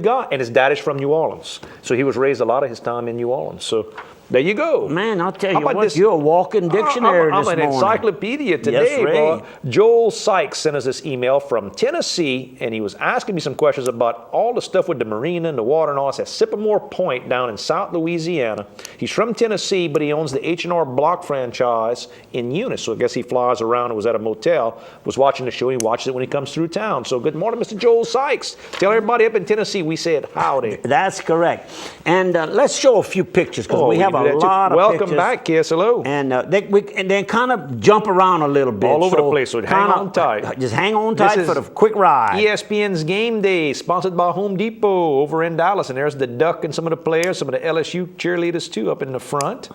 guy, and his dad is from New Orleans, so he was raised a lot of his time in New Orleans. So there you go. Man, I'll tell you what, you're a walking dictionary I'm this an morning. encyclopedia today, boy. Joel Sykes sent us this email from Tennessee, and he was asking me some questions about all the stuff with the marina and the water and all. It's at Sycamore Point down in South Louisiana. He's from Tennessee, but he owns the H&R Block franchise in Eunice, so I guess he flies around and was at a motel, was watching the show. He watches it when he comes through town. So good morning, Mr. Joel Sykes. Tell everybody up in Tennessee we said howdy. That's correct. And let's show a few pictures, because we have a lot of Welcome pictures. back, Kiss. Hello. And they kind of jump around a little bit. All over the place, so hang on tight. Just hang on tight for the quick ride. ESPN's Game Day, sponsored by Home Depot over in Dallas. And there's the Duck and some of the players, some of the LSU cheerleaders too up in the front.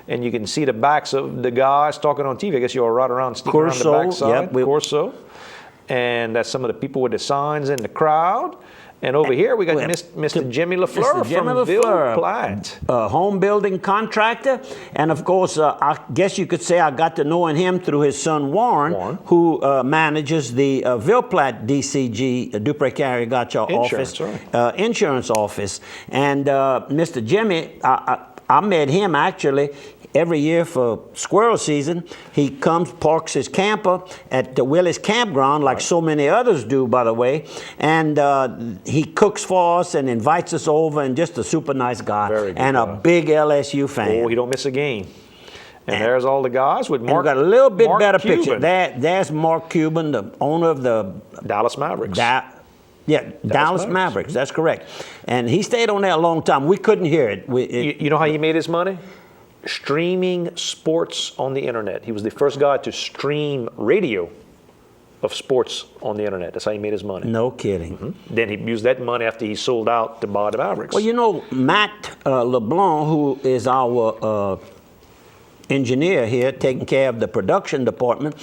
And you can see the backs of the guys talking on TV. I guess you're right around, sneaking around the backside. Yep, Corso. And that's some of the people with the signs in the crowd. And over here, we got Mr. Jimmy LaFleur from Ville Platte. Home building contractor. And of course, I guess you could say I got to know him through his son, Warren. Who manages the Ville Platte DCG, Dupre Carrier Gotcha office. Right. Insurance office. And Mr. Jimmy, I met him actually every year for squirrel season. He comes, parks his camper at the Willis Campground, like so many others do, by the way. And he cooks for us and invites us over, and just a super nice guy. And a big LSU fan. Oh, he don't miss a game. And there's all the guys with Mark. We got a little bit better Cuban. picture. There's Mark Cuban, the owner of the Dallas Mavericks. Dallas Mavericks. That's correct. And he stayed on there a long time. We couldn't hear it. You know how he made his money? Streaming sports on the internet. He was the first guy to stream radio of sports on the internet. That's how he made his money. No kidding. Mm-hmm. Then he used that money after he sold out to buy the Mavericks. Well, you know, Matt LeBlanc, who is our engineer here, taking care of the production department,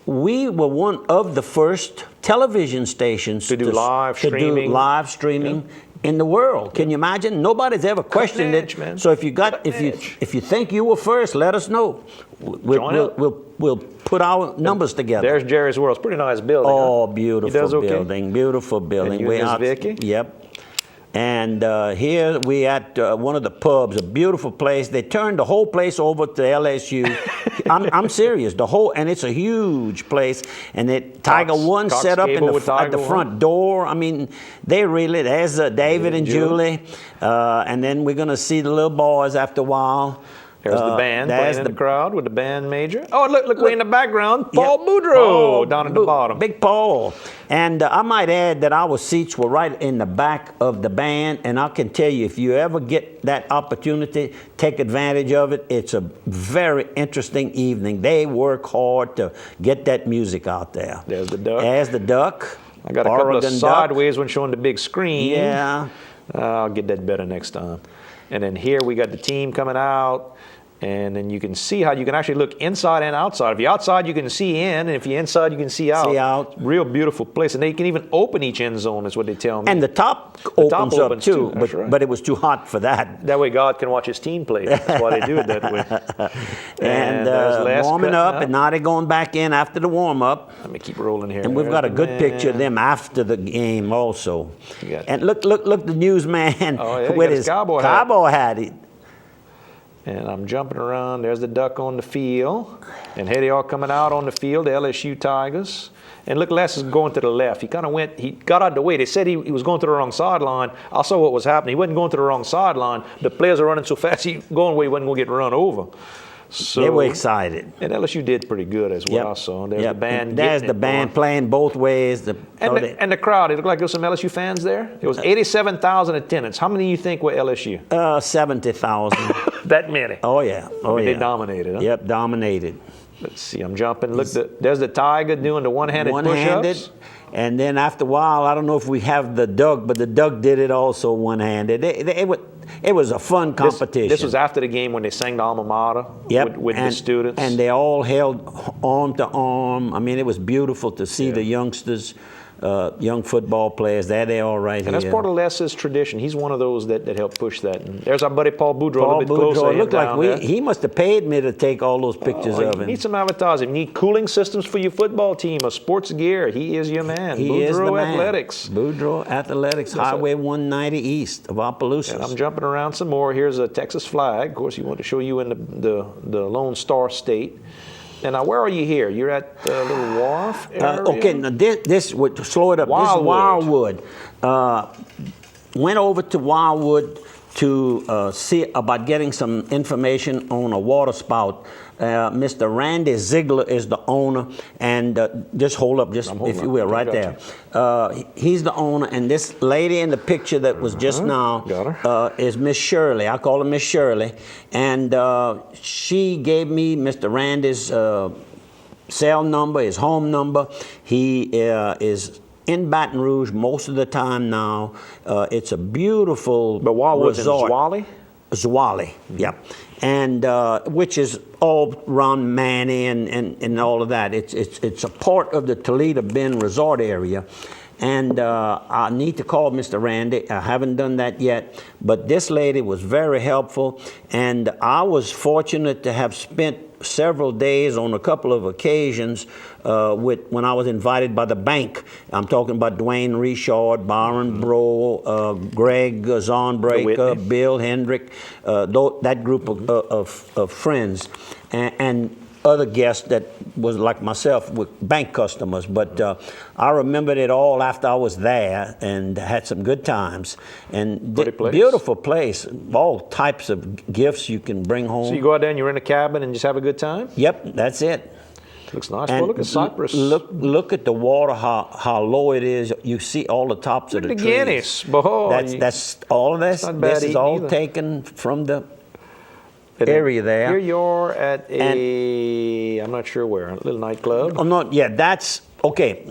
we were one of the first television stations to do live streaming. In the world. Can you imagine? Nobody's ever questioned it. Man. So if you think you were first, let us know. We'll put our numbers together. There's Jerry's World. It's a pretty nice building. Oh, huh? beautiful building. Beautiful building. And you and Miss Vicky? Yep. And here we at one of the pubs, a beautiful place. They turned the whole place over to LSU. I'm serious. And it's a huge place. And Tiger One set up at the front door. I mean, there's David and Julie. And then we're going to see the little boys after a while. There's the band playing in the crowd with the band major. Oh, look way in the background. Paul Boudreau down at the bottom. Big Paul. And I might add that our seats were right in the back of the band. And I can tell you, if you ever get that opportunity, take advantage of it. It's a very interesting evening. They work hard to get that music out there. There's the Duck. There's the Duck. I got a couple of sideways when showing the big screen. Yeah. I'll get that better next time. And then here we got the team coming out. And then you can see how you can actually look inside and outside. If you're outside, you can see in, and if you're inside, you can see out. Real beautiful place. And they can even open each end zone, is what they tell me. And the top opens up too, right. but it was too hot for that. That way God can watch his team play. That's why they do it that way. and warming up, and now they're going back in after the warm-up. Let me keep rolling here. And we've got a good picture of them after the game also. And look, the newsman with his cowboy hat. And I'm jumping around. There's the Duck on the field. And here they are coming out on the field, the LSU Tigers. And look, Les is going to the left. He got out of the way. They said he was going to the wrong sideline. I saw what was happening. He wasn't going to the wrong sideline. The players are running so fast, he going where he wasn't going to get run over. So, they were excited. And LSU did pretty good as well. So there's the band. There's the band playing both ways. And the crowd, it looked like there was some LSU fans there. It was 87,000 attendance. How many do you think were LSU? 70,000. That many? Oh, yeah. They dominated, huh? Yep, dominated. Let's see, I'm jumping. Look, there's the Tiger doing the one-handed push-ups. And then after a while, I don't know if we have the Doug, but the Doug did it also one-handed. It was a fun competition. This was after the game when they sang the alma mater with the students. And they all held arm to arm. I mean, it was beautiful to see the youngsters young football players. There they are right And here. that's part of Les's tradition. He's one of those that helped push that. And there's our buddy Paul Boudreaux a Paul little bit closer. Boudreaux, looked like down there. he must have paid me to take all those pictures of You him. need some advertising. You need cooling systems for your football team, or sports gear. He is your man. He Boudreaux is the man. Athletics. Boudreaux Athletics, Highway 190 east of Opelousas. And I'm jumping around some more. Here's a Texas flag. Of course, you want to show you in the Lone Star State. And now, where are you here? You're at the little wharf area? Okay, now this would slow it up. Wildwood. This is Wildwood. Went over to Wildwood to see about getting some information on a water spout. Mr. Randy Ziegler is the owner, and just hold up, just if you will, right there. He's the owner, and this lady in the picture that was just now is Miss Shirley. I call her Miss Shirley, and she gave me Mr. Randy's cell number, his home number. He is in Baton Rouge most of the time now. It's a beautiful But Wildwood's in resort. Zwally? Zwally, yeah. And which is all around Manny and all of that. It's a part of the Toledo Bend resort area. And I need to call Mr. Randy. I haven't done that yet. But this lady was very helpful. And I was fortunate to have spent several days on a couple of occasions when I was invited by the bank. I'm talking about Dwayne Richard, Byron Bro, Greg Zonbreaker, Bill Hendrick, that group of friends. And other guests that was like myself with bank customers, but I remembered it all after I was there and had some good times. And beautiful place, all types of gifts you can bring home. So you go out there and you're in a cabin and just have a good time? Yep, that's it. Looks nice. And well, look at Cypress. Look at the water, how low it is. You see all the tops of the trees. Guinness. Boy, That's all of this. This is all taken from the area there. Here you're at I'm not sure where, a little nightclub. Oh no, yeah, that's okay.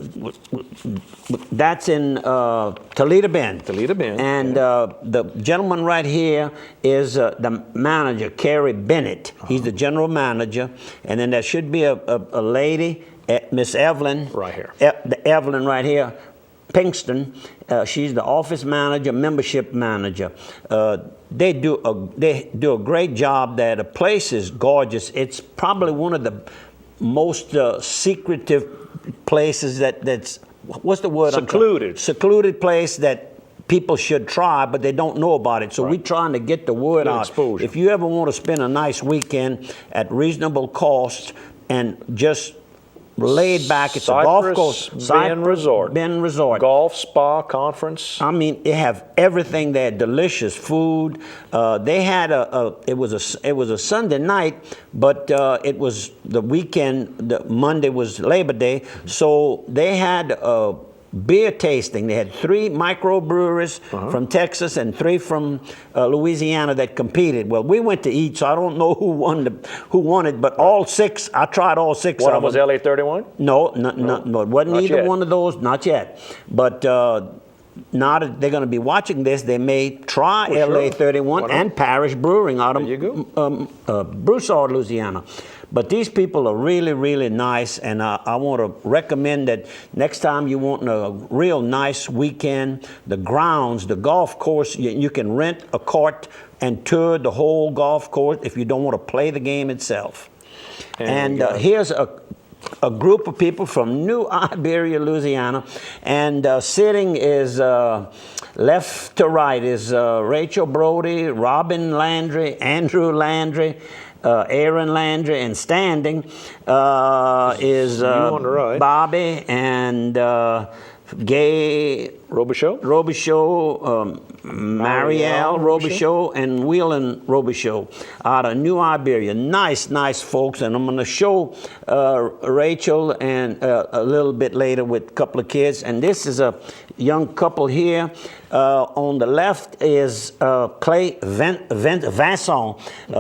That's in Toledo Bend. Toledo Bend. And the gentleman right here is the manager, Kerry Bennett. He's the general manager. And then there should be a lady, Miss Evelyn. Right here. The Evelyn right here. Pinkston, she's the office manager, membership manager. They do a great job there. The place is gorgeous. It's probably one of the most secretive places that's what's the word? Secluded. Secluded place that people should try, but they don't know about it. So we're trying to get the word out. Exposure. If you ever want to spend a nice weekend at reasonable cost and just laid back, it's a golf course. Bend Resort. Golf, spa, conference. I mean, they have everything there. Delicious food. They had it was a Sunday night, but it was the weekend. Monday was Labor Day, so they had beer tasting. They had 3 microbreweries from Texas and 3 from Louisiana that competed. Well, we went to each, so I don't know who won it, but all 6. I tried all 6 of them. One was LA 31? No, it wasn't either one of those. Not yet. But now that they're going to be watching this, they may try LA 31 and Parish Brewing out of Broussard, Louisiana. But these people are really, really nice, and I want to recommend that next time you want a real nice weekend, the grounds, the golf course, you can rent a cart and tour the whole golf course if you don't want to play the game itself. And here's a group of people from New Iberia, Louisiana, and sitting is left to right is Rachel Brody, Robin Landry, Andrew Landry, Aaron Landry, and standing is Bobby and Gay Robichaud, Marielle Robichaud, and Whelan Robichaud out of New Iberia. Nice folks, and I'm going to show Rachel and a little bit later with a couple of kids. And this is a young couple here. On the left is Clay Vincent.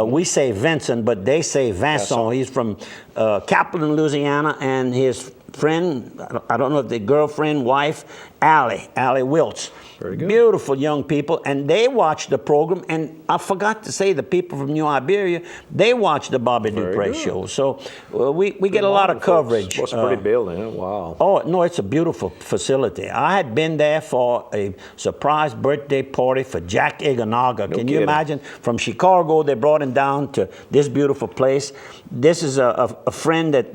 We say Vincent, but they say Vincent. He's from Kaplan, Louisiana, and his friend, I don't know if the girlfriend, wife, Allie Wiltz. Very good. Beautiful young people, and they watch the program. And I forgot to say, the people from New Iberia, they watch the Bobby Dupre good. show. So we get a lot of coverage. What's a pretty building? Huh? Wow. Oh, no, it's a beautiful facility. I had been there for a surprise birthday party for Jack Iganaga. Can you kidding. imagine? From Chicago, they brought him down to this beautiful place. This is a friend that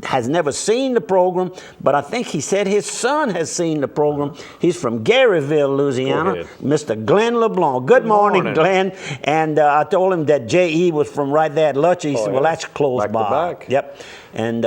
has never seen the program, but I think he said his son has seen the program. He's from Garyville, Louisiana, Mr. Glenn LeBlanc. Good morning, Glenn. And I told him that J.E. was from right there at Lutcher. He said, well, that's close back by. to back. Yep. And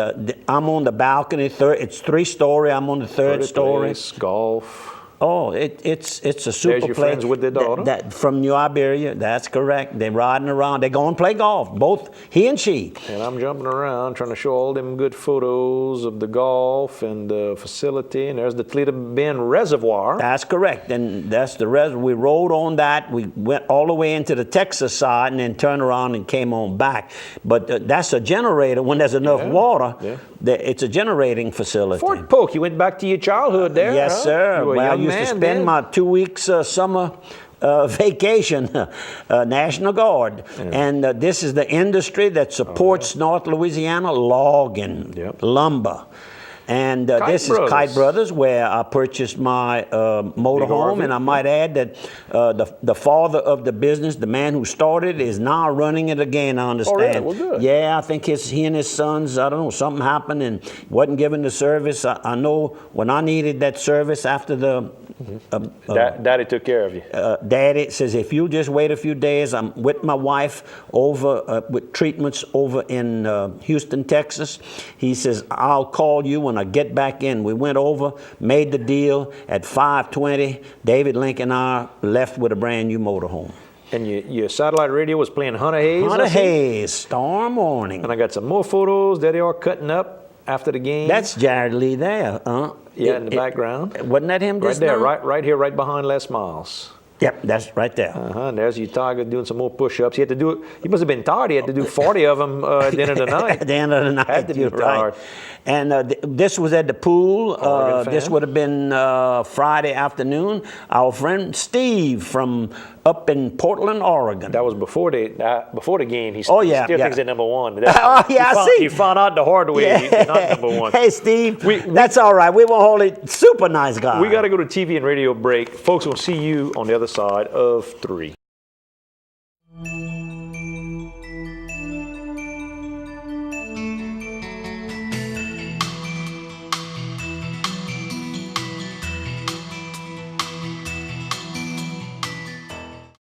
I'm on the balcony. It's 3-story. I'm on the third story. Place, golf. Oh, it's a super There's your place. friends with their daughter. That from New Iberia. That's correct. They're riding around. They go and play golf. Both he and she. And I'm jumping around trying to show all them good photos of the golf and the facility. And there's the Toledo Bend Reservoir. That's correct. And that's the reservoir. We rode on that. We went all the way into the Texas side and then turned around and came on back. But that's a generator. When there's enough water, it's a generating facility. Fort Polk, you went back to your childhood there. Yes, huh? sir. You were a Well, I young used to man spend then. my 2 weeks summer vacation, National Guard. And this is the industry that supports North Louisiana, logging, lumber. And this is Kite Brothers, where I purchased my motorhome. And I might add that the father of the business, the man who started, is now running it again, I understand. Oh, really? Well, good. Yeah, I think he and his sons, I don't know, something happened and wasn't given the service. I know when I needed that service after the... Daddy took care of you. Daddy says, if you just wait a few days, I'm with my wife over with treatments over in Houston, Texas. He says, I'll call you when I get back in. We went over, made the deal at 5:20. David Link and I left with a brand new motorhome. And your satellite radio was playing Hunter Hayes? Hunter Hayes, Storm Warning. And I got some more photos. There they are cutting up after the game. That's Jared Lee there. Yeah, in the background. Wasn't that him just Right there, now? right here, right behind Les Miles. Yep, that's right there. And there's your Tiger doing some more push-ups. He had to do it. He must have been tired. He had to do 40 of them at the end of the night. At the end of the night, Had to be you're right. tired. And this was at the pool. This fan. would have been Friday afternoon. Our friend Steve from up in Portland, Oregon. That was before the game. He Oh, he yeah, still yeah. thinks they're number one. Oh, yeah, I see. He found out the hard way. He's not number one. Hey, Steve, that's all right. We won't hold it. Super nice guy. We got to go to TV and radio break. Folks, we'll see you on the other side of 3.